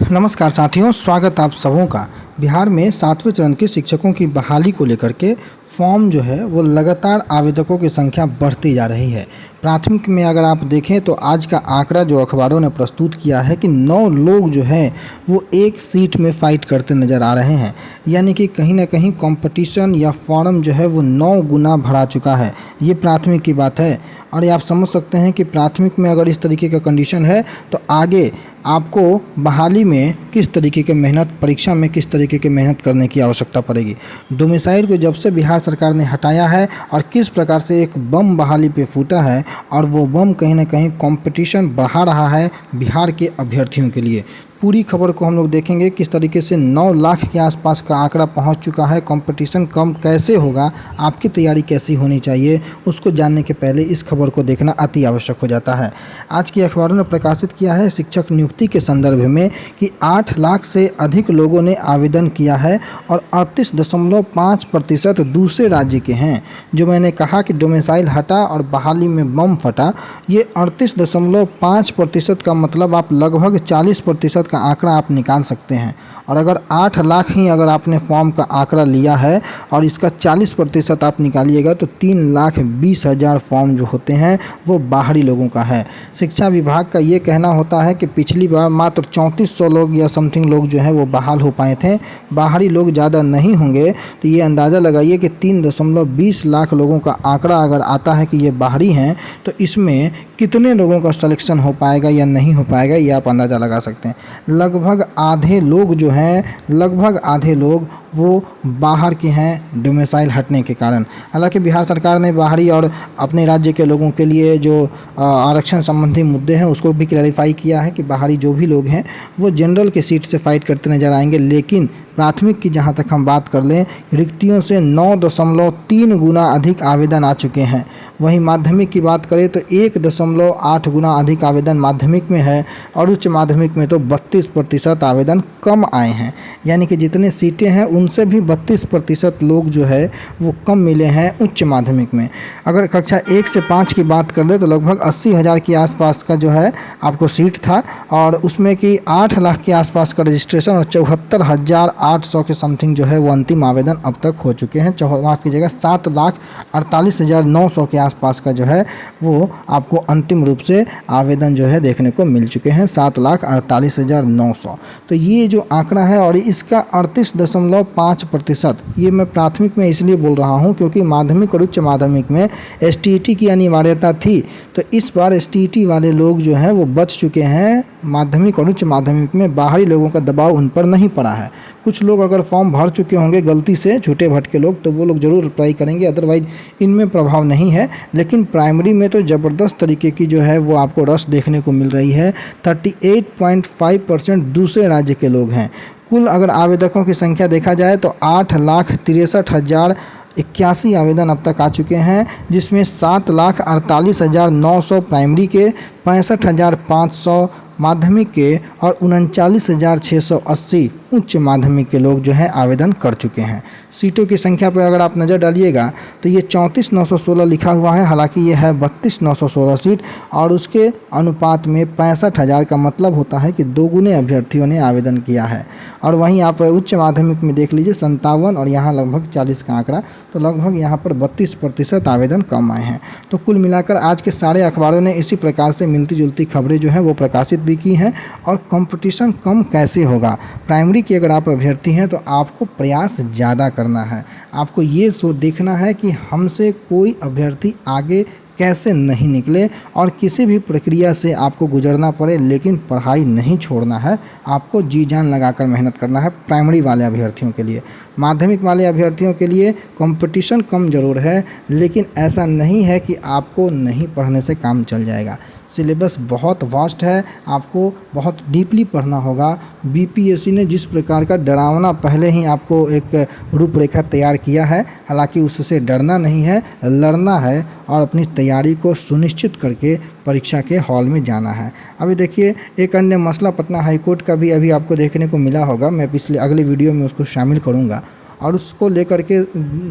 नमस्कार साथियों, स्वागत आप सबों का। बिहार में 7वें चरण के शिक्षकों की बहाली को लेकर के फॉर्म जो है वो लगातार आवेदकों की संख्या बढ़ती जा रही है। प्राथमिक में अगर आप देखें तो आज का आंकड़ा जो अखबारों ने प्रस्तुत किया है कि 9 लोग जो हैं वो एक सीट में फ़ाइट करते नज़र आ रहे हैं। यानी कि कहीं ना कहीं कंपटीशन या फॉर्म जो है वो 9 गुना बढ़ा चुका है। ये प्राथमिक की बात है और ये आप समझ सकते हैं कि प्राथमिक में अगर इस तरीके का कंडीशन है तो आगे आपको बहाली में किस तरीके की मेहनत, परीक्षा में किस तरीके की मेहनत करने की आवश्यकता पड़ेगी। डोमिसाइल को जब से बिहार सरकार ने हटाया है और किस प्रकार से एक बम बहाली पे फूटा है और वो बम कहीं ना कहीं कंपटीशन बढ़ा रहा है बिहार के अभ्यर्थियों के लिए। पूरी खबर को हम लोग देखेंगे किस तरीके से 9 लाख के आसपास का आंकड़ा पहुंच चुका है। कंपटीशन कम कैसे होगा, आपकी तैयारी कैसी होनी चाहिए, उसको जानने के पहले इस खबर को देखना अति आवश्यक हो जाता है। आज की अखबारों ने प्रकाशित किया है शिक्षक नियुक्ति के संदर्भ में कि 8 लाख से अधिक लोगों ने आवेदन किया है और 38.5% दूसरे राज्य के हैं। जो मैंने कहा कि डोमिसाइल हटा और बहाली में बम फटा, ये 38.5% का मतलब आप लगभग 40% का आंकड़ा आप निकाल सकते हैं। और अगर 8 लाख ही अगर आपने फॉर्म का आंकड़ा लिया है और इसका 40% आप निकालिएगा तो 3,20,000 फॉर्म जो होते हैं वो बाहरी लोगों का है। शिक्षा विभाग का ये कहना होता है कि पिछली बार मात्र 3400 लोग या समथिंग लोग जो हैं वो बहाल हो पाए थे। बाहरी लोग ज़्यादा नहीं होंगे तो ये अंदाज़ा लगाइए कि 3.20 लाख लोगों का आंकड़ा अगर आता है कि ये बाहरी हैं तो इसमें कितने लोगों का सिलेक्शन हो पाएगा या नहीं हो पाएगा, ये आप अंदाज़ा लगा सकते हैं। लगभग आधे लोग जो हैं, लगभग आधे लोग वो बाहर के हैं डोमिसाइल हटने के कारण। हालांकि बिहार सरकार ने बाहरी और अपने राज्य के लोगों के लिए जो आरक्षण संबंधी मुद्दे हैं उसको भी क्लैरिफाई किया है कि बाहरी जो भी लोग हैं वो जनरल के सीट से फाइट करते नजर आएंगे। लेकिन प्राथमिक की जहां तक हम बात कर लें, रिक्तियों से 9.3 गुना अधिक आवेदन आ चुके हैं। वहीं माध्यमिक की बात करें तो 1.8 गुना अधिक आवेदन माध्यमिक में है और उच्च माध्यमिक में तो 32% आवेदन कम आए हैं। यानी कि जितने सीटें हैं उनसे भी 32% लोग जो है वो कम मिले हैं उच्च माध्यमिक में। अगर कक्षा 1 से 5 की बात कर ले तो लगभग 80,000 के आसपास का जो है आपको सीट था और उसमें कि 8 लाख के आसपास का रजिस्ट्रेशन और 74,800 के समथिंग जो है वो अंतिम आवेदन अब तक हो चुके हैं। माफ़ कीजिएगा, 7,48,900 के आसपास का जो है वो आपको अंतिम रूप से आवेदन जो है देखने को मिल चुके हैं, 7,48,900। तो ये जो आंकड़ा है और इसका 38.5%, ये मैं प्राथमिक में इसलिए बोल रहा हूँ क्योंकि माध्यमिक और उच्च माध्यमिक में STET की अनिवार्यता थी। तो इस बार STET वाले लोग जो हैं वो बच चुके हैं। माध्यमिक और उच्च माध्यमिक में बाहरी लोगों का दबाव उन पर नहीं पड़ा है। कुछ लोग अगर फॉर्म भर चुके होंगे गलती से, छूटे भटके लोग, तो वो लोग ज़रूर अप्लाई करेंगे, अदरवाइज इनमें प्रभाव नहीं है। लेकिन प्राइमरी में तो ज़बरदस्त तरीके की जो है वो आपको रश देखने को मिल रही है। 38.5% दूसरे राज्य के लोग हैं। कुल अगर आवेदकों की संख्या देखा जाए तो 8,63,081 आवेदन अब तक आ चुके हैं, जिसमें 7,48,900 प्राइमरी के, 65,500 माध्यमिक के और 39,680 उच्च माध्यमिक के लोग जो है आवेदन कर चुके हैं। सीटों की संख्या पर अगर आप नज़र डालिएगा तो ये 34,916 लिखा हुआ है, हालांकि ये है 32,916 सीट और उसके अनुपात में 65,000 का मतलब होता है कि 2 गुने अभ्यर्थियों ने आवेदन किया है। और वहीं आप उच्च माध्यमिक में देख लीजिए 57 और यहाँ लगभग 40 का आंकड़ा, तो लगभग यहाँ पर 32% आवेदन कम आए हैं। तो कुल मिलाकर आज के सारे अखबारों ने इसी प्रकार से मिलती जुलती खबरें जो हैं वो प्रकाशित भी की हैं। और कंपटीशन कम कैसे होगा, प्राइमरी की अगर आप अभ्यर्थी हैं तो आपको प्रयास ज़्यादा करना है। आपको ये देखना है कि हमसे कोई अभ्यर्थी आगे कैसे नहीं निकले और किसी भी प्रक्रिया से आपको गुजरना पड़े, लेकिन पढ़ाई नहीं छोड़ना है। आपको जी जान लगाकर मेहनत करना है प्राइमरी वाले अभ्यर्थियों के लिए। माध्यमिक वाले अभ्यर्थियों के लिए कंपटीशन कम ज़रूर है, लेकिन ऐसा नहीं है कि आपको नहीं पढ़ने से काम चल जाएगा। सिलेबस बहुत वास्ट है, आपको बहुत डीपली पढ़ना होगा। BPSC ने जिस प्रकार का डरावना पहले ही आपको एक रूपरेखा तैयार किया है, हालांकि उससे डरना नहीं है, लड़ना है और अपनी तैयारी को सुनिश्चित करके परीक्षा के हॉल में जाना है। अभी देखिए एक अन्य मसला पटना हाईकोर्ट का भी अभी आपको देखने को मिला होगा, मैं अगले वीडियो में उसको शामिल करूँगा। और उसको लेकर के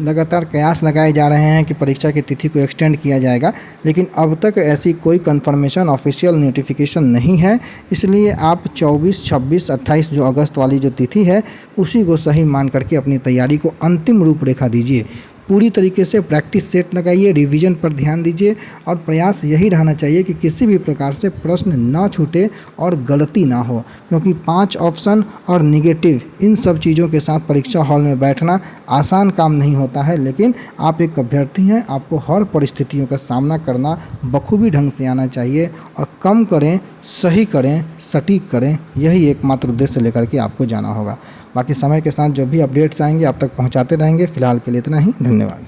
लगातार कयास लगाए जा रहे हैं कि परीक्षा की तिथि को एक्सटेंड किया जाएगा, लेकिन अब तक ऐसी कोई कंफर्मेशन ऑफिशियल नोटिफिकेशन नहीं है। इसलिए आप 24, 26, 28 जो अगस्त वाली जो तिथि है उसी को सही मान करके अपनी तैयारी को अंतिम रूपरेखा दीजिए। पूरी तरीके से प्रैक्टिस सेट लगाइए, रिवीजन पर ध्यान दीजिए और प्रयास यही रहना चाहिए कि किसी भी प्रकार से प्रश्न ना छूटे और गलती ना हो, क्योंकि 5 ऑप्शन और निगेटिव इन सब चीज़ों के साथ परीक्षा हॉल में बैठना आसान काम नहीं होता है। लेकिन आप एक अभ्यर्थी हैं, आपको हर परिस्थितियों का सामना करना बखूबी ढंग से आना चाहिए और कम करें, सही करें, सटीक करें, यही एकमात्र उद्देश्य लेकर के आपको जाना होगा। बाकी समय के साथ जो भी अपडेट्स आएंगे आप तक पहुंचाते रहेंगे। फिलहाल के लिए इतना ही, धन्यवाद।